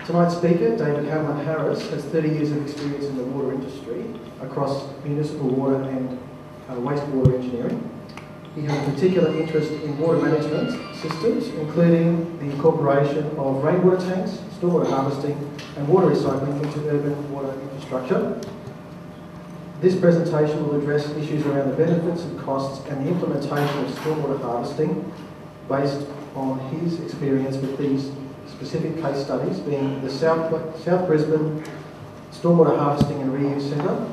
Tonight's speaker, David Hamlyn-Harris, has 30 years of experience in the water industry across municipal water and wastewater engineering. He has a particular interest in water management systems, including the incorporation of rainwater tanks, stormwater harvesting and water recycling into urban water infrastructure. This presentation will address issues around the benefits and costs and the implementation of stormwater harvesting based on his experience with these specific case studies, being the South Brisbane Stormwater Harvesting and Reuse Centre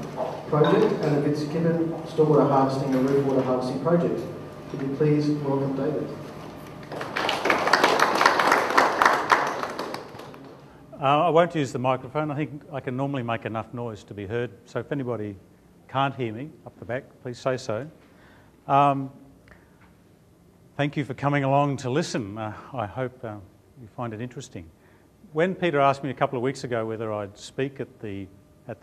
project and the Fitzgibbon Stormwater Harvesting and Roof Water Harvesting project. Could you please welcome David? I won't use the microphone. I think I can normally make enough noise to be heard, so if anybody can't hear me up the back, please say so. Thank you for coming along to listen. I hope you find it interesting. When Peter asked me a couple of weeks ago whether I'd speak at the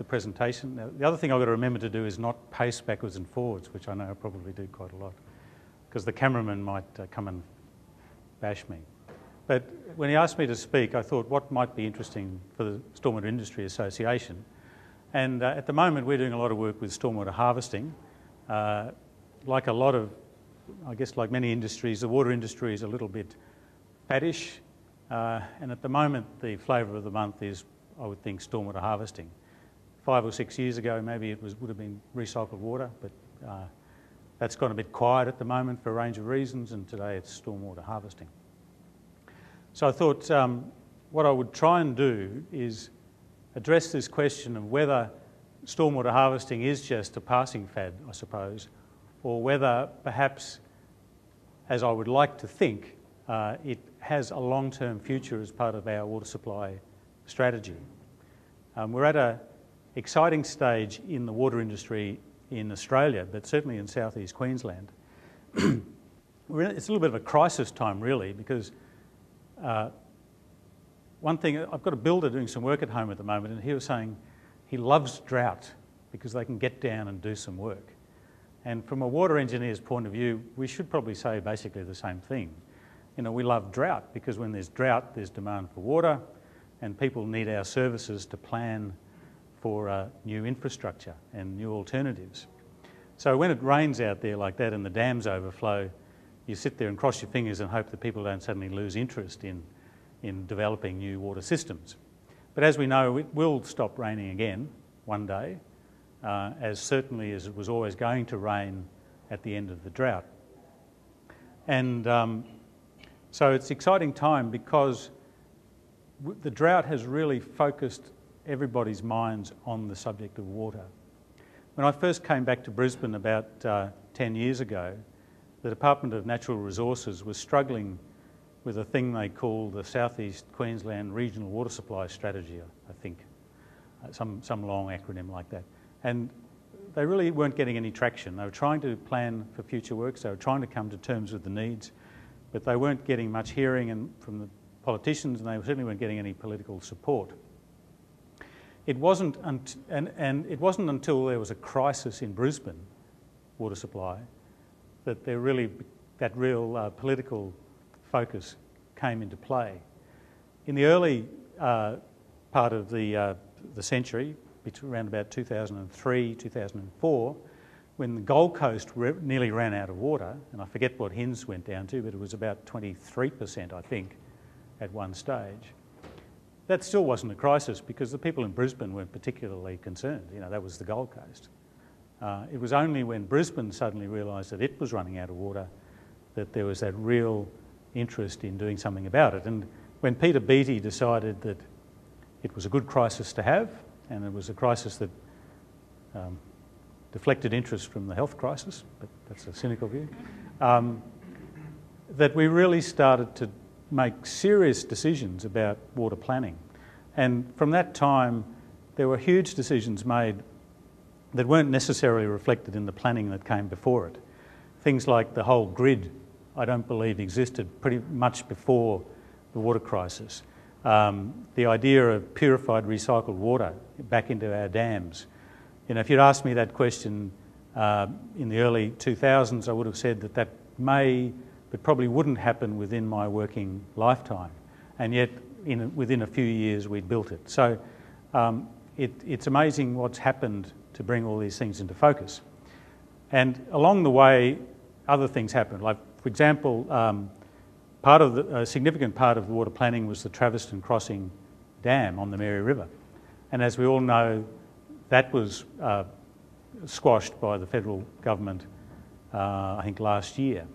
presentation, now, the other thing I've got to remember to do is not pace backwards and forwards, which I know I probably do quite a lot, because the cameraman might come and bash me. But when he asked me to speak, I thought what might be interesting for the Stormwater Industry Association. And at the moment we're doing a lot of work with stormwater harvesting. Like a lot of, I guess like many industries, the water industry is a little bit faddish. And at the moment the flavour of the month is, I would think, stormwater harvesting. 5 or 6 years ago maybe it would have been recycled water, but that's gone a bit quiet at the moment for a range of reasons, and today it's stormwater harvesting. So I thought what I would try and do is address this question of whether stormwater harvesting is just a passing fad, I suppose, or whether perhaps, as I would like to think, it has a long-term future as part of our water supply strategy. We're at an exciting stage in the water industry in Australia, but certainly in southeast Queensland. It's a little bit of a crisis time really, because one thing, I've got a builder doing some work at home at the moment, and he was saying he loves drought because they can get down and do some work. And from a water engineer's point of view, we should probably say basically the same thing. You know, we love drought because when there's drought, there's demand for water, and people need our services to plan for new infrastructure and new alternatives. So when it rains out there like that and the dams overflow, you sit there and cross your fingers and hope that people don't suddenly lose interest in developing new water systems. But as we know, it will stop raining again one day, as certainly as it was always going to rain at the end of the drought. And so it's an exciting time because the drought has really focused everybody's minds on the subject of water. When I first came back to Brisbane about 10 years ago, the Department of Natural Resources was struggling with a thing they call the South East Queensland Regional Water Supply Strategy, I think, some long acronym like that. And they really weren't getting any traction. They were trying to plan for future works, they were trying to come to terms with the needs, but they weren't getting much hearing from the politicians, and they certainly weren't getting any political support. It wasn't it wasn't until there was a crisis in Brisbane water supply that that real political focus came into play. In the early part of the century, around about 2003, 2004, when the Gold Coast nearly ran out of water, and I forget what Hinds went down to, but it was about 23%, I think, at one stage. That still wasn't a crisis because the people in Brisbane weren't particularly concerned. You know, that was the Gold Coast. It was only when Brisbane suddenly realised that it was running out of water that there was that real interest in doing something about it. And when Peter Beattie decided that it was a good crisis to have, and it was a crisis that deflected interest from the health crisis, but that's a cynical view, that we really started to make serious decisions about water planning. And from that time, there were huge decisions made that weren't necessarily reflected in the planning that came before it. Things like the whole grid, I don't believe existed pretty much before the water crisis. The idea of purified recycled water back into our dams. You know, if you'd asked me that question in the early 2000s, I would have said that may, but probably wouldn't happen within my working lifetime. And yet within a few years we'd built it. So it's amazing what's happened to bring all these things into focus. And along the way, other things happened. Like, for example, a significant part of the water planning was the Traveston Crossing Dam on the Mary River. And as we all know, that was squashed by the federal government, I think last year.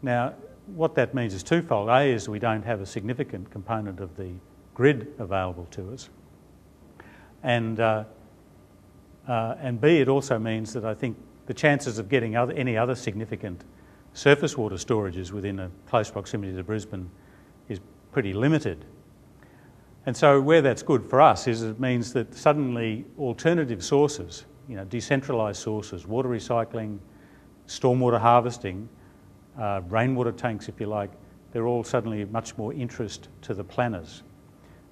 Now, what that means is twofold. A is we don't have a significant component of the grid available to us. And B, it also means that I think the chances of getting any other significant surface water storages within a close proximity to Brisbane is pretty limited. And so where that's good for us is it means that suddenly alternative sources, decentralised sources, water recycling, stormwater harvesting, rainwater tanks, if you like, they're all suddenly of much more interest to the planners.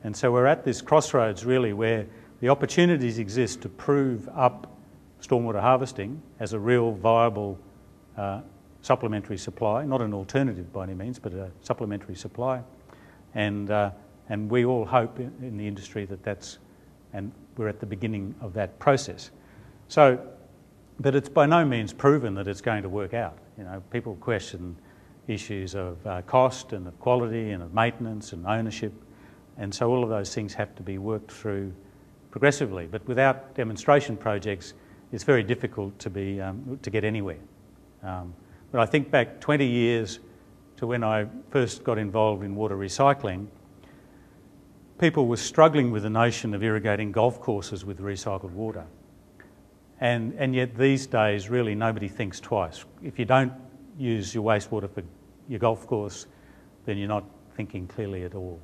And so we're at this crossroads really where the opportunities exist to prove up stormwater harvesting as a real viable supplementary supply, not an alternative by any means, but a supplementary supply. And we all hope in the industry and we're at the beginning of that process. So, but it's by no means proven that it's going to work out. People question issues of cost and of quality and of maintenance and ownership. And so all of those things have to be worked through progressively. But without demonstration projects, it's very difficult to get anywhere. But I think back 20 years to when I first got involved in water recycling, people were struggling with the notion of irrigating golf courses with recycled water. And yet these days, really, nobody thinks twice. If you don't use your wastewater for your golf course, then you're not thinking clearly at all.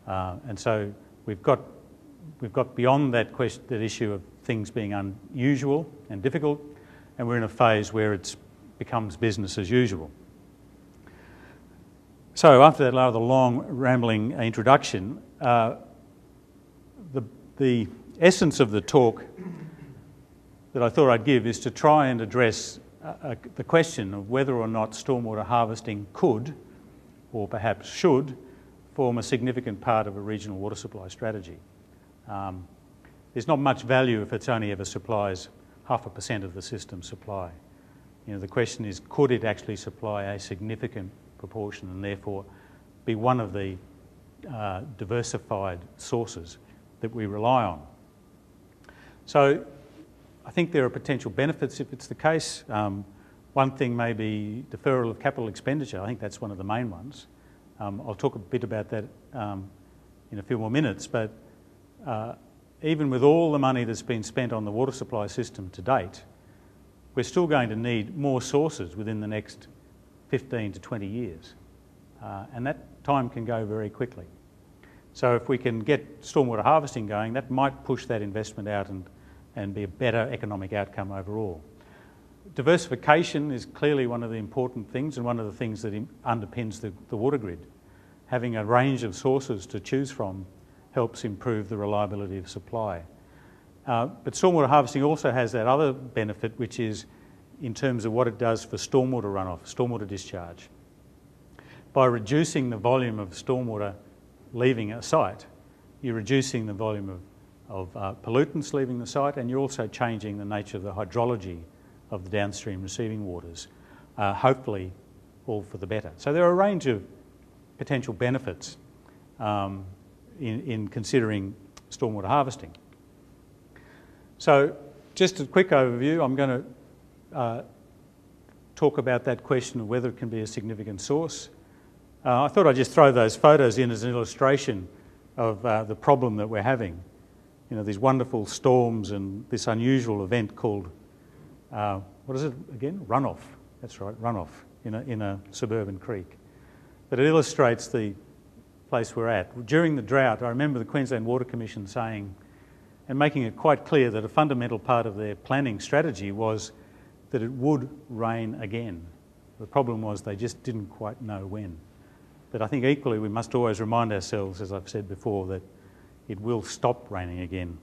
And so we've got beyond that issue of things being unusual and difficult, and we're in a phase where it becomes business as usual. So after that rather long, rambling introduction, the essence of the talk that I thought I'd give is to try and address the question of whether or not stormwater harvesting could, or perhaps should, form a significant part of a regional water supply strategy. There's not much value if it's only ever supplies 0.5% of the system supply. The question is, could it actually supply a significant proportion and therefore be one of the diversified sources that we rely on? So I think there are potential benefits if it's the case. One thing may be deferral of capital expenditure. I think that's one of the main ones. I'll talk a bit about that in a few more minutes, but even with all the money that's been spent on the water supply system to date, we're still going to need more sources within the next 15 to 20 years. And that time can go very quickly. So if we can get stormwater harvesting going, that might push that investment out and be a better economic outcome overall. Diversification is clearly one of the important things and one of the things that underpins the water grid. Having a range of sources to choose from helps improve the reliability of supply. But stormwater harvesting also has that other benefit, which is in terms of what it does for stormwater runoff, stormwater discharge. By reducing the volume of stormwater leaving a site, you're reducing the volume of pollutants leaving the site, and you're also changing the nature of the hydrology of the downstream receiving waters, hopefully all for the better. So there are a range of potential benefits in considering stormwater harvesting. So just a quick overview, I'm going to talk about that question of whether it can be a significant source. I thought I'd just throw those photos in as an illustration of the problem that we're having. These wonderful storms and this unusual event called, what is it again? Runoff. That's right, runoff in a suburban creek. But it illustrates the place we're at. During the drought, I remember the Queensland Water Commission saying, and making it quite clear that a fundamental part of their planning strategy was that it would rain again. The problem was they just didn't quite know when. But I think equally we must always remind ourselves, as I've said before, that it will stop raining again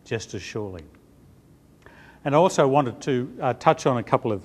just as surely. And I also wanted to touch on a couple of